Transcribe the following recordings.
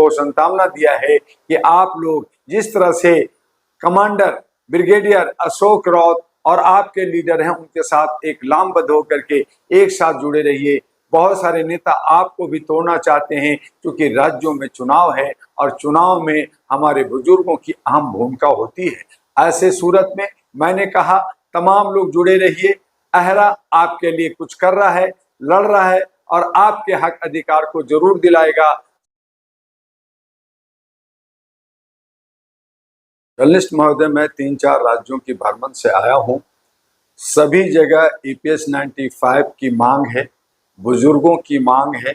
उनको सांत्वना दिया है कि आप लोग जिस तरह से कमांडर ब्रिगेडियर अशोक राउत और आपके लीडर हैं उनके साथ एक लामबद्ध होकर के एक साथ जुड़े रहिए। बहुत सारे नेता आपको भी तोड़ना चाहते हैं क्योंकि राज्यों में चुनाव है और चुनाव में हमारे बुजुर्गों की अहम भूमिका होती है। ऐसे सूरत में मैंने कहा तमाम लोग जुड़े रहिए। अहरा आपके लिए कुछ कर रहा है, लड़ रहा है और आपके हक अधिकार को जरूर दिलाएगा। जर्नलिस्ट महोदय, मैं 3-4 राज्यों की भ्रमण से आया हूँ। सभी जगह EPS 95 की मांग है, बुजुर्गों की मांग है।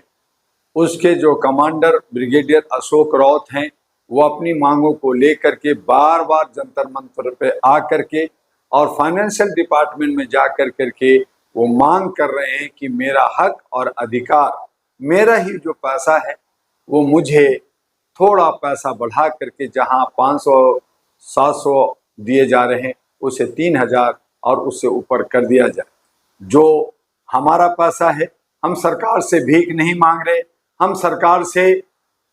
उसके जो कमांडर ब्रिगेडियर अशोक राउत हैं वो अपनी मांगों को लेकर के बार बार जंतर मंतर पे आकर के और फाइनेंशियल डिपार्टमेंट में जा कर करके वो मांग कर रहे हैं कि मेरा हक और अधिकार, मेरा ही जो पैसा है वो मुझे थोड़ा पैसा बढ़ा करके जहां 500-700 दिए जा रहे हैं उसे 3000 और उससे ऊपर कर दिया जाए। जो हमारा पैसा है, हम सरकार से भीख नहीं मांग रहे, हम सरकार से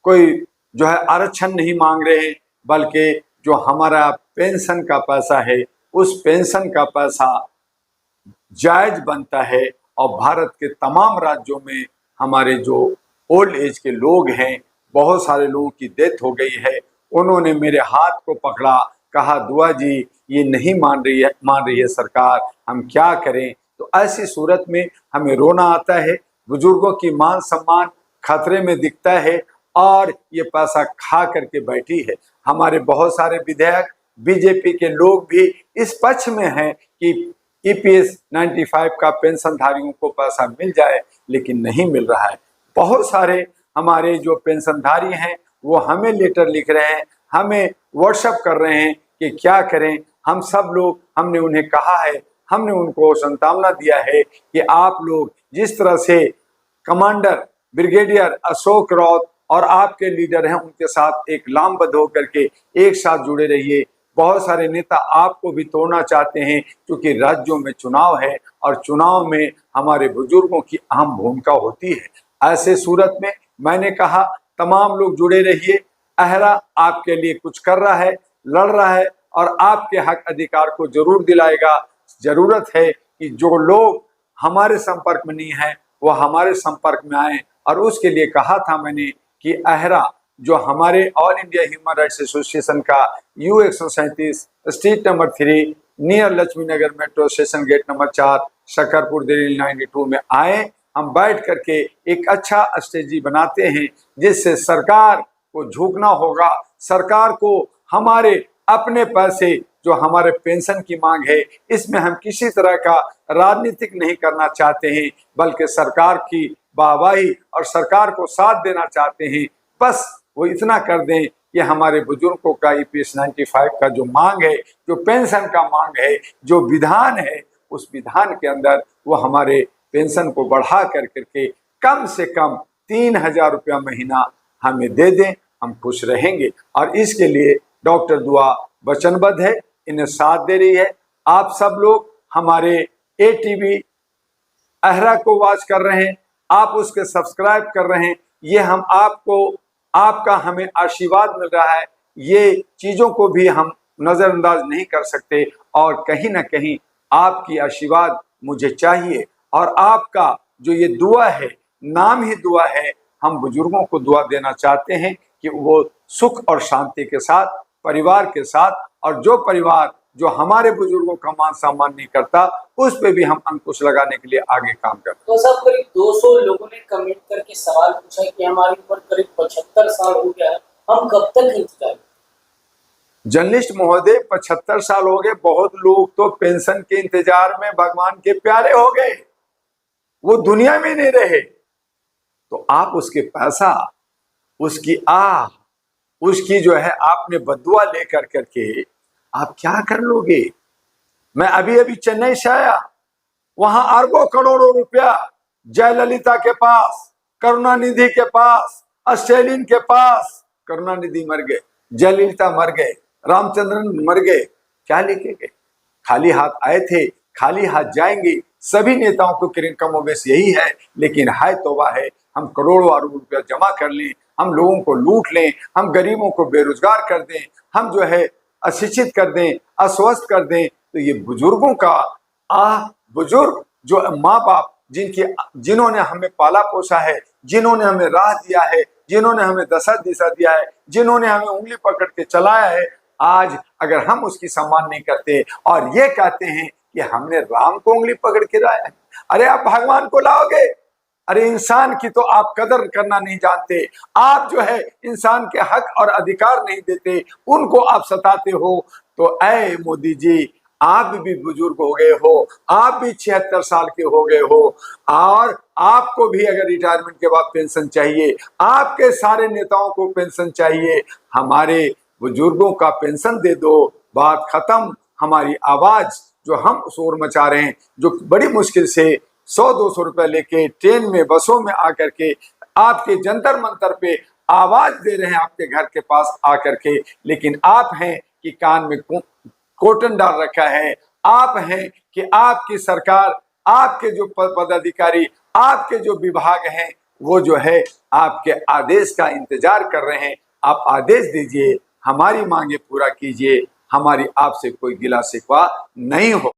कोई जो है आरक्षण नहीं मांग रहे हैं, बल्कि जो हमारा पेंशन का पैसा है उस पेंशन का पैसा जायज बनता है। और भारत के तमाम राज्यों में हमारे जो ओल्ड एज के लोग हैं, बहुत सारे लोगों की डेथ हो गई है, उन्होंने मेरे हाथ को पकड़ा, कहा दुआ जी ये नहीं मान रही है सरकार, हम क्या करें। तो ऐसी सूरत में हमें रोना आता है, बुजुर्गों की मान सम्मान खतरे में दिखता है और ये पैसा खा करके बैठी है। हमारे बहुत सारे विधायक बीजेपी के लोग भी इस पक्ष में हैं कि EPS 95 का पेंशनधारियों को पैसा मिल जाए, लेकिन नहीं मिल रहा है। बहुत सारे हमारे जो पेंशनधारी हैं वो हमें लेटर लिख रहे हैं, हमें व्हाट्सएप कर रहे हैं कि क्या करें। हम सब लोग, हमने उन्हें कहा है, हमने उनको सांत्वना दिया है कि आप लोग जिस तरह से कमांडर ब्रिगेडियर अशोक राउत और आपके लीडर हैं उनके साथ एक लामबद्ध होकर के एक साथ जुड़े रहिए। बहुत सारे नेता आपको भी तोड़ना चाहते हैं क्योंकि राज्यों में चुनाव है और चुनाव में हमारे बुजुर्गों की अहम भूमिका होती है। ऐसे सूरत में मैंने कहा तमाम लोग जुड़े रहिए। अहरा आपके लिए कुछ कर रहा है, लड़ रहा है और आपके हक अधिकार को जरूर दिलाएगा। जरूरत है कि जो लोग हमारे संपर्क में नहीं है वो हमारे संपर्क में आए। और उसके लिए कहा था मैंने कि अहरा जो हमारे all India human rights association का U137 street number 3 near Lakshmi Nagar metro station gate number 4 Shakarpur Delhi 92 में आए। हम बैठ करके एक अच्छा स्ट्रेटजी बनाते हैं जिससे सरकार को झुकना होगा। सरकार को हमारे अपने पैसे जो हमारे पेंशन की मांग है इसमें हम किसी तरह का राजनीतिक नहीं करना चाहते हैं, बल्कि सरकार की वाहवाही और सरकार को साथ देना चाहते हैं। बस वो इतना कर दें कि हमारे बुजुर्गों का EPS 95 का जो मांग है, जो पेंशन का मांग है, जो विधान है, उस विधान के अंदर वो हमारे पेंशन को बढ़ा कर करके कम से कम 3000 रुपया महीना हमें दे दें, हम खुश रहेंगे। और इसके लिए डॉक्टर दुआ वचनबद्ध है, इन्हें साथ दे रही है। आप सब लोग हमारे ATV अहरा को वॉच कर रहे हैं, आप उसके सब्सक्राइब कर रहे हैं, ये हम आपका हमें आशीर्वाद मिल रहा है। ये चीज़ों को भी हम नज़रअंदाज नहीं कर सकते और कहीं ना कहीं आपकी आशीर्वाद मुझे चाहिए। और आपका जो ये दुआ है, नाम ही दुआ है, हम बुजुर्गों को दुआ देना चाहते हैं कि वो सुख और शांति के साथ, परिवार के साथ, और जो परिवार जो हमारे बुजुर्गों का मान सम्मान नहीं करता उस पे भी हम अंकुश लगाने के लिए आगे काम करते हैं। तो सब करीब 200 लोगों ने कमेंट करके सवाल पूछा कि हमारी उम्र करीब 75 साल हो गया है, हम कब तक इंतजार? जर्नलिस्ट महोदय, 75 साल हो गए, बहुत लोग तो पेंशन के इंतजार में भगवान के प्यारे हो गए, वो दुनिया में नहीं रहे। तो आप उसके पैसा, उसकी उसकी जो है आपने बदुआ लेकर करके आप क्या कर लोगे। मैं अभी चेन्नई से आया, वहां अरबों करोड़ों रुपया जयललिता के पास, करुणानिधि के पास, स्टालिन के पास। करुणानिधि मर गए, जयललिता मर गए, रामचंद्रन मर गए, क्या लेके गए? खाली हाथ आए थे, खाली हाथ जाएंगे। सभी नेताओं को कमोबेश यही है, लेकिन हाय तौबा है, हम करोड़ों अरबों रुपया जमा कर लें हम लोगों को लूट लें, हम गरीबों को बेरोजगार कर दें, हम जो है अशिक्षित कर दें, अस्वस्थ कर दें, तो ये बुजुर्गों का बुजुर्ग जो माँ बाप जिन्होंने हमें पाला पोसा है, जिन्होंने हमें राह दिया है, जिन्होंने हमें दशा दिशा दिया है, जिन्होंने हमें उंगली पकड़ के चलाया है, आज अगर हम उसकी सम्मान नहीं करते और ये कहते हैं कि हमने राम को उंगली पकड़ के लाया है, अरे आप भगवान को लाओगे? अरे इंसान की तो आप कदर करना नहीं जानते, आप जो है इंसान के हक और अधिकार नहीं देते, उनको आप सताते हो। तो ऐ मोदी जी, आप भी बुजुर्ग हो गए हो, आप भी 76 साल के हो गए हो, और आपको भी अगर रिटायरमेंट के बाद पेंशन चाहिए, आपके सारे नेताओं को पेंशन चाहिए, हमारे बुजुर्गों का पेंशन दे दो, बात खत्म। हमारी आवाज जो हम शोर मचा रहे हैं, जो बड़ी मुश्किल से 100-200 रुपए लेके ट्रेन में, बसों में आकर के आपके जंतर मंतर पे आवाज दे रहे हैं, आपके घर के पास आकर के, लेकिन आप हैं कि कान में कोटन डाल रखा है, आप हैं कि आपकी सरकार, आपके जो पदाधिकारी, आपके जो विभाग हैं, वो जो है आपके आदेश का इंतजार कर रहे हैं। आप आदेश दीजिए, हमारी मांगे पूरा कीजिए, हमारी आपसे कोई गिला शिकवा नहीं हो।